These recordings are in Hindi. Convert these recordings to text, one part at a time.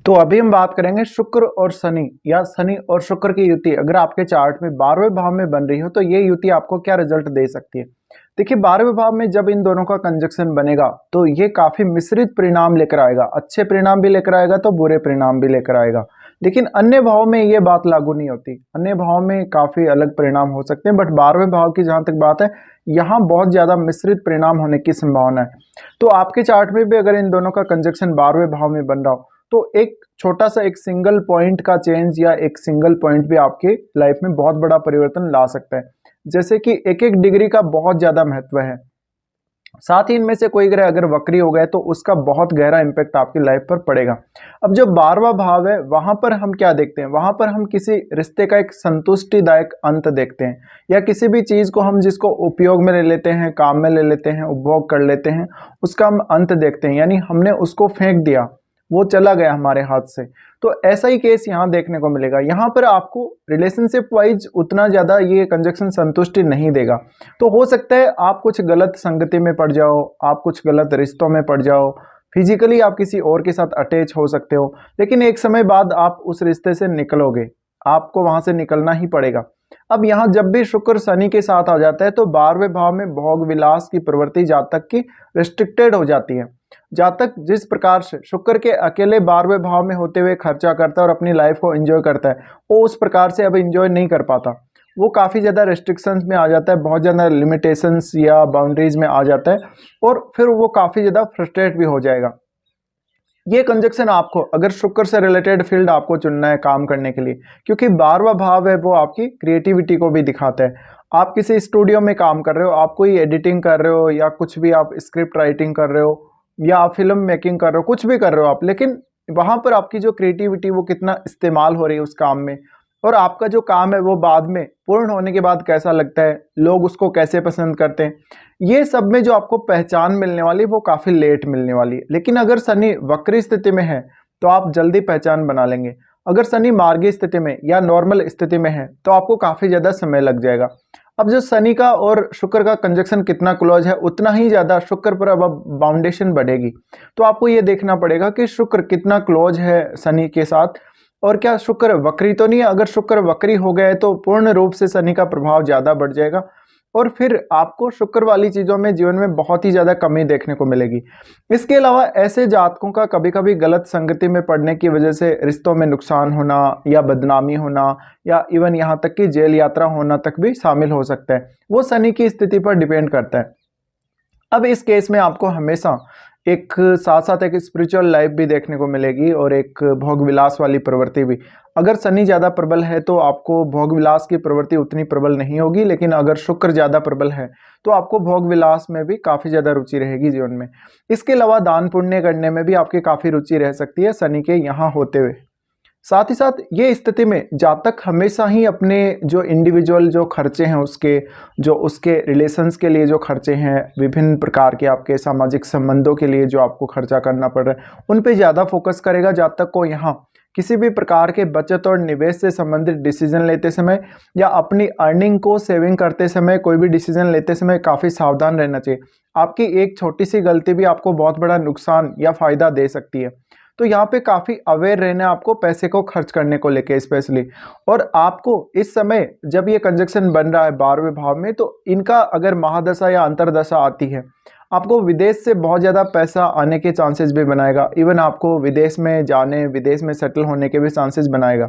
तो अभी हम बात करेंगे शुक्र और शनि या शनि और शुक्र की युति अगर आपके चार्ट में 12वें भाव में बन रही हो तो ये युति आपको क्या रिजल्ट दे सकती है। देखिए 12वें भाव में जब इन दोनों का कंजक्शन बनेगा तो ये काफी मिश्रित परिणाम लेकर आएगा, अच्छे परिणाम भी लेकर आएगा तो बुरे परिणाम भी लेकर आएगा। लेकिन अन्य भाव में ये बात लागू नहीं होती, अन्य भाव में काफी अलग परिणाम हो सकते हैं, बट 12वें भाव की जहां तक बात है यहाँ बहुत ज्यादा मिश्रित परिणाम होने की संभावना है। तो आपके चार्ट में भी अगर इन दोनों का कंजक्शन 12वें भाव में बन रहा हो तो एक छोटा सा एक सिंगल पॉइंट का चेंज या एक सिंगल पॉइंट भी आपकी लाइफ में बहुत बड़ा परिवर्तन ला सकता है। जैसे कि एक एक डिग्री का बहुत ज्यादा महत्व है। साथ ही इनमें से कोई ग्रह अगर वक्री हो गए तो उसका बहुत गहरा इंपैक्ट आपकी लाइफ पर पड़ेगा। अब जो 12वां भाव है वहां पर हम क्या देखते हैं, वहां पर हम किसी रिश्ते का एक संतुष्टिदायक अंत देखते हैं, या किसी भी चीज को हम जिसको उपयोग में ले लेते हैं, काम में ले लेते हैं, उपभोग कर लेते हैं, उसका हम अंत देखते हैं, यानी हमने उसको फेंक दिया, वो चला गया हमारे हाथ से। तो ऐसा ही केस यहाँ देखने को मिलेगा। यहाँ पर आपको रिलेशनशिप वाइज उतना ज्यादा ये कंजक्शन संतुष्टि नहीं देगा। तो हो सकता है आप कुछ गलत संगति में पड़ जाओ, आप कुछ गलत रिश्तों में पड़ जाओ, फिजिकली आप किसी और के साथ अटैच हो सकते हो, लेकिन एक समय बाद आप उस रिश्ते से निकलोगे, आपको वहां से निकलना ही पड़ेगा। अब यहाँ जब भी शुक्र शनि के साथ आ जाता है तो 12वें भाव में भोग विलास की प्रवृत्ति जातक की रिस्ट्रिक्टेड हो जाती है। जातक जिस प्रकार से शुक्र के अकेले 12वें भाव में होते हुए खर्चा करता है और अपनी लाइफ को एंजॉय करता है, वो उस प्रकार से अब एंजॉय नहीं कर पाता, वो काफ़ी ज़्यादा रेस्ट्रिक्शंस में आ जाता है, बहुत ज़्यादा लिमिटेशंस या बाउंड्रीज में आ जाता है, और फिर वो काफ़ी ज़्यादा फ्रस्ट्रेट भी हो जाएगा। ये कंजक्शन आपको अगर शुक्र से रिलेटेड फील्ड आपको चुनना है काम करने के लिए, क्योंकि 12वां भाव है वो आपकी क्रिएटिविटी को भी दिखाता है। आप किसी स्टूडियो में काम कर रहे हो, आप कोई एडिटिंग कर रहे हो, या कुछ भी आप स्क्रिप्ट राइटिंग कर रहे हो, या आप फिल्म मेकिंग कर रहे हो, कुछ भी कर रहे हो आप, लेकिन वहां पर आपकी जो क्रिएटिविटी वो कितना इस्तेमाल हो रही है उस काम में, और आपका जो काम है वो बाद में पूर्ण होने के बाद कैसा लगता है, लोग उसको कैसे पसंद करते हैं, ये सब में जो आपको पहचान मिलने वाली वो काफी लेट मिलने वाली है। लेकिन अगर शनि वक्री स्थिति में है तो आप जल्दी पहचान बना लेंगे। अगर शनि मार्गी स्थिति में या नॉर्मल स्थिति में है तो आपको काफी ज्यादा समय लग जाएगा। अब जो शनि का और शुक्र का कंजक्शन कितना क्लोज है उतना ही ज्यादा शुक्र पर अब बाउंडेशन बढ़ेगी। तो आपको ये देखना पड़ेगा कि शुक्र कितना क्लोज है शनि के साथ, और क्या शुक्र वक्री तो नहीं है। अगर शुक्र वक्री हो गए तो पूर्ण रूप से शनि का प्रभाव ज्यादा बढ़ जाएगा, और फिर आपको शुक्र वाली चीजों में जीवन में बहुत ही ज्यादा कमी देखने को मिलेगी। इसके अलावा ऐसे जातकों का कभी कभी गलत संगति में पड़ने की वजह से रिश्तों में नुकसान होना या बदनामी होना या इवन यहाँ तक कि जेल यात्रा होना तक भी शामिल हो सकता है। वो शनि की स्थिति पर डिपेंड करता है। अब इस केस में आपको हमेशा एक साथ साथ एक स्पिरिचुअल लाइफ भी देखने को मिलेगी और एक भोग विलास वाली प्रवृत्ति भी। अगर शनि ज़्यादा प्रबल है तो आपको भोग विलास की प्रवृत्ति उतनी प्रबल नहीं होगी, लेकिन अगर शुक्र ज़्यादा प्रबल है तो आपको भोग विलास में भी काफ़ी ज़्यादा रुचि रहेगी जीवन में। इसके अलावा दान पुण्य करने में भी आपकी काफ़ी रुचि रह सकती है शनि के यहाँ होते हुए। साथ ही साथ ये स्थिति में जातक हमेशा ही अपने जो इंडिविजुअल जो खर्चे हैं उसके रिलेशंस के लिए जो खर्चे हैं, विभिन्न प्रकार के आपके सामाजिक संबंधों के लिए जो आपको खर्चा करना पड़ रहा है, उन पे ज़्यादा फोकस करेगा। जातक को यहाँ किसी भी प्रकार के बचत और निवेश से संबंधित डिसीजन लेते समय या अपनी अर्निंग को सेविंग करते समय, कोई भी डिसीजन लेते समय काफ़ी सावधान रहना चाहिए। आपकी एक छोटी सी गलती भी आपको बहुत बड़ा नुकसान या फायदा दे सकती है। तो यहाँ पे काफ़ी अवेयर रहना है आपको पैसे को खर्च करने को लेके स्पेशली। और आपको इस समय जब ये कंजक्शन बन रहा है 12वें भाव में, तो इनका अगर महादशा या अंतरदशा आती है, आपको विदेश से बहुत ज़्यादा पैसा आने के चांसेस भी बनाएगा। इवन आपको विदेश में जाने, विदेश में सेटल होने के भी चांसेस बनाएगा।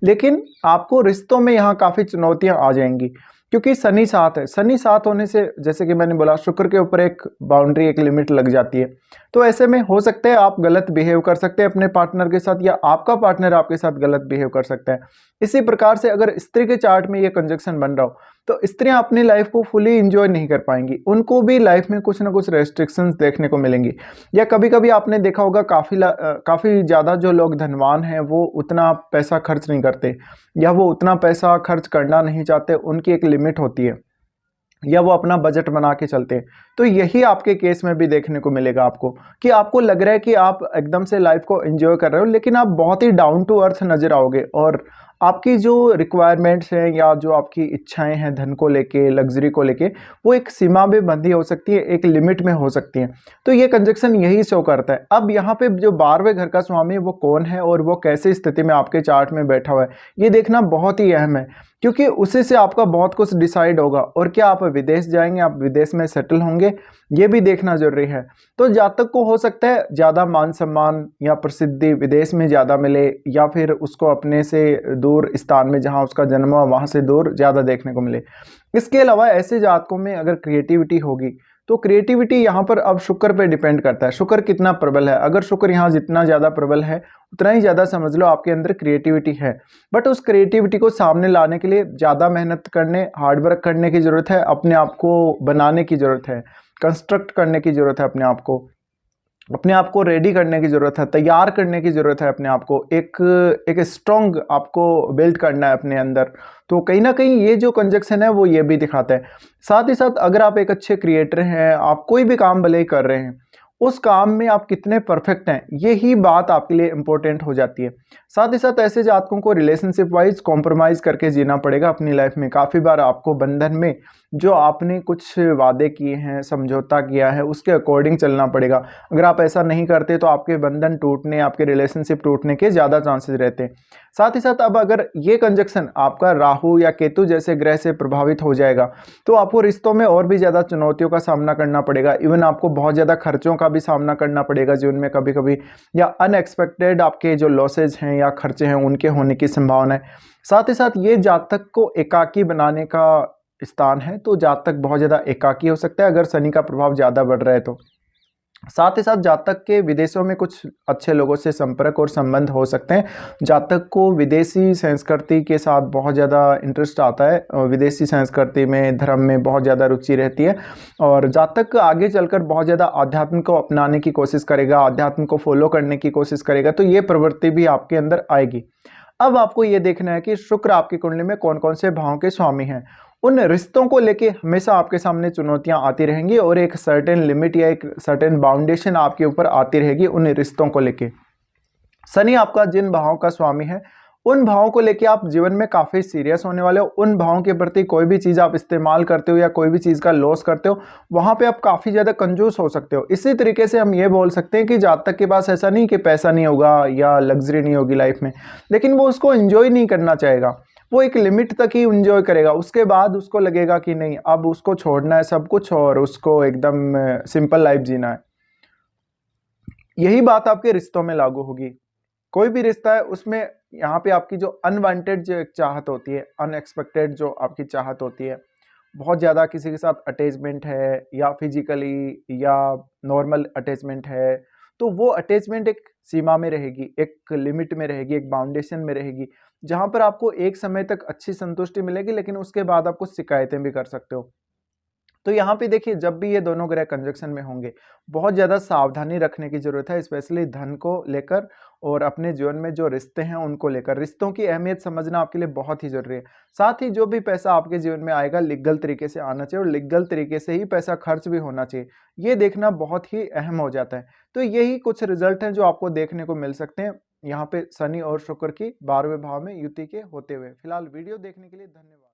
लेकिन आपको रिश्तों में यहाँ काफ़ी चुनौतियाँ आ जाएंगी, क्योंकि शनि साथ है। शनि साथ होने से जैसे कि मैंने बोला शुक्र के ऊपर एक बाउंड्री, एक लिमिट लग जाती है। तो ऐसे में हो सकता है आप गलत बिहेव कर सकते हैं अपने पार्टनर के साथ, या आपका पार्टनर आपके साथ गलत बिहेव कर सकता है। इसी प्रकार से अगर स्त्री के चार्ट में ये कंजक्शन बन रहा हो तो स्त्रियां अपनी लाइफ को फुली इंजॉय नहीं कर पाएंगी, उनको भी लाइफ में कुछ ना कुछ रेस्ट्रिक्शंस देखने को मिलेंगी। या कभी कभी आपने देखा होगा काफ़ी ज़्यादा जो लोग धनवान हैं वो उतना पैसा खर्च नहीं करते, या वो उतना पैसा खर्च करना नहीं चाहते, उनकी एक लिमिट होती है, या वो अपना बजट बना के चलते हैं। तो यही आपके केस में भी देखने को मिलेगा आपको, कि आपको लग रहा है कि आप एकदम से लाइफ को एंजॉय कर रहे हो, लेकिन आप बहुत ही डाउन टू अर्थ नजर आओगे और आपकी जो रिक्वायरमेंट्स हैं या जो आपकी इच्छाएं हैं धन को लेके, लग्जरी को लेके, वो एक सीमा में बंधी हो सकती है, एक लिमिट में हो सकती है। तो ये कंजक्शन यही शो करता है। अब यहाँ पे जो 12वें घर का स्वामी है वो कौन है और वो कैसी स्थिति में आपके चार्ट में बैठा हुआ है, ये देखना बहुत ही अहम है, क्योंकि उसी से आपका बहुत कुछ डिसाइड होगा। और क्या आप विदेश जाएंगे, आप विदेश में सेटल होंगे, ये भी देखना जरूरी है। तो जातक को हो सकता है ज़्यादा मान सम्मान या प्रसिद्धि विदेश में ज़्यादा मिले, या फिर उसको अपने से दूर स्थान में जहाँ उसका जन्म हुआ वहाँ से दूर ज़्यादा देखने को मिले। इसके अलावा ऐसे जातकों में अगर क्रिएटिविटी होगी, तो क्रिएटिविटी यहाँ पर अब शुक्र पे डिपेंड करता है, शुक्र कितना प्रबल है। अगर शुक्र यहाँ जितना ज़्यादा प्रबल है, उतना ही ज़्यादा समझ लो आपके अंदर क्रिएटिविटी है। बट उस क्रिएटिविटी को सामने लाने के लिए ज़्यादा मेहनत करने, हार्डवर्क करने की ज़रूरत है, अपने आप को बनाने की ज़रूरत है, कंस्ट्रक्ट करने की ज़रूरत है, अपने आप को रेडी करने की ज़रूरत है, तैयार करने की ज़रूरत है, अपने आप को एक स्ट्रॉन्ग आपको बिल्ड करना है अपने अंदर। तो कहीं ना कहीं ये जो कंजक्शन है वो ये भी दिखाता है। साथ ही साथ अगर आप एक अच्छे क्रिएटर हैं, आप कोई भी काम भले ही कर रहे हैं, उस काम में आप कितने परफेक्ट हैं, यही बात आपके लिए इंपॉर्टेंट हो जाती है। साथ ही साथ ऐसे जातकों को रिलेशनशिप वाइज कॉम्प्रोमाइज़ करके जीना पड़ेगा अपनी लाइफ में। काफ़ी बार आपको बंधन में जो आपने कुछ वादे किए हैं, समझौता किया है, उसके अकॉर्डिंग चलना पड़ेगा। अगर आप ऐसा नहीं करते तो आपके बंधन टूटने, आपके रिलेशनशिप टूटने के ज़्यादा चांसेस रहते हैं। साथ ही साथ अब अगर ये कंजक्शन आपका राहु या केतु जैसे ग्रह से प्रभावित हो जाएगा, तो आपको रिश्तों में और भी ज़्यादा चुनौतियों का सामना करना पड़ेगा। इवन आपको बहुत ज़्यादा खर्चों का भी सामना करना पड़ेगा जीवन में कभी कभी, या अनएक्सपेक्टेड आपके जो लॉसेज हैं या खर्चे हैं उनके होने की संभावना है। साथ ही साथ ये जातक को एकाकी बनाने का स्थान है, तो जातक बहुत ज़्यादा एकाकी हो सकता है अगर शनि का प्रभाव ज़्यादा बढ़ रहा है तो। साथ ही साथ जातक के विदेशों में कुछ अच्छे लोगों से संपर्क और संबंध हो सकते हैं। जातक को विदेशी संस्कृति के साथ बहुत ज़्यादा इंटरेस्ट आता है, और विदेशी संस्कृति में, धर्म में बहुत ज़्यादा रुचि रहती है, और जातक आगे चलकर बहुत ज़्यादा अध्यात्म को अपनाने की कोशिश करेगा, अध्यात्म को फॉलो करने की कोशिश करेगा। तो ये प्रवृत्ति भी आपके अंदर आएगी। अब आपको ये देखना है कि शुक्र आपकी कुंडली में कौन कौन से भावों के स्वामी हैं। उन रिश्तों को लेके हमेशा आपके सामने चुनौतियां आती रहेंगी, और एक सर्टेन लिमिट या एक सर्टेन बाउंडेशन आपके ऊपर आती रहेगी उन रिश्तों को लेके। शनि आपका जिन भावों का स्वामी है, उन भावों को लेके आप जीवन में काफ़ी सीरियस होने वाले हो। उन भावों के प्रति कोई भी चीज़ आप इस्तेमाल करते हो या कोई भी चीज़ का लॉस करते हो, वहाँ पे आप काफ़ी ज़्यादा कंजूस हो सकते हो। इसी तरीके से हम ये बोल सकते हैं कि जातक के पास ऐसा नहीं कि पैसा नहीं होगा या लग्जरी नहीं होगी लाइफ में, लेकिन वो उसको एंजॉय नहीं करना चाहेगा। वो एक लिमिट तक ही एंजॉय करेगा, उसके बाद उसको लगेगा कि नहीं, अब उसको छोड़ना है सब कुछ और उसको एकदम सिंपल लाइफ जीना है। यही बात आपके रिश्तों में लागू होगी। कोई भी रिश्ता है उसमें यहाँ पे आपकी जो अनवांटेड जो एक चाहत होती है, अनएक्सपेक्टेड जो आपकी चाहत होती है, बहुत ज़्यादा किसी के साथ अटैचमेंट है, या फिजिकली या नॉर्मल अटैचमेंट है, तो वो अटैचमेंट एक सीमा में रहेगी, एक लिमिट में रहेगी, एक बाउंडेशन में रहेगी, जहाँ पर आपको एक समय तक अच्छी संतुष्टि मिलेगी, लेकिन उसके बाद आप कुछ शिकायतें भी कर सकते हो। तो यहाँ पे देखिए, जब भी ये दोनों ग्रह कंजक्शन में होंगे, बहुत ज़्यादा सावधानी रखने की ज़रूरत है, स्पेशली धन को लेकर और अपने जीवन में जो रिश्ते हैं उनको लेकर। रिश्तों की अहमियत समझना आपके लिए बहुत ही ज़रूरी है। साथ ही जो भी पैसा आपके जीवन में आएगा, लीगल तरीके से आना चाहिए, और लीगल तरीके से ही पैसा खर्च भी होना चाहिए। ये देखना बहुत ही अहम हो जाता है। तो यही कुछ रिजल्ट हैं जो आपको देखने को मिल सकते हैं यहाँ पे शनि और शुक्र की 12वें भाव में युति के होते हुए। फिलहाल वीडियो देखने के लिए धन्यवाद।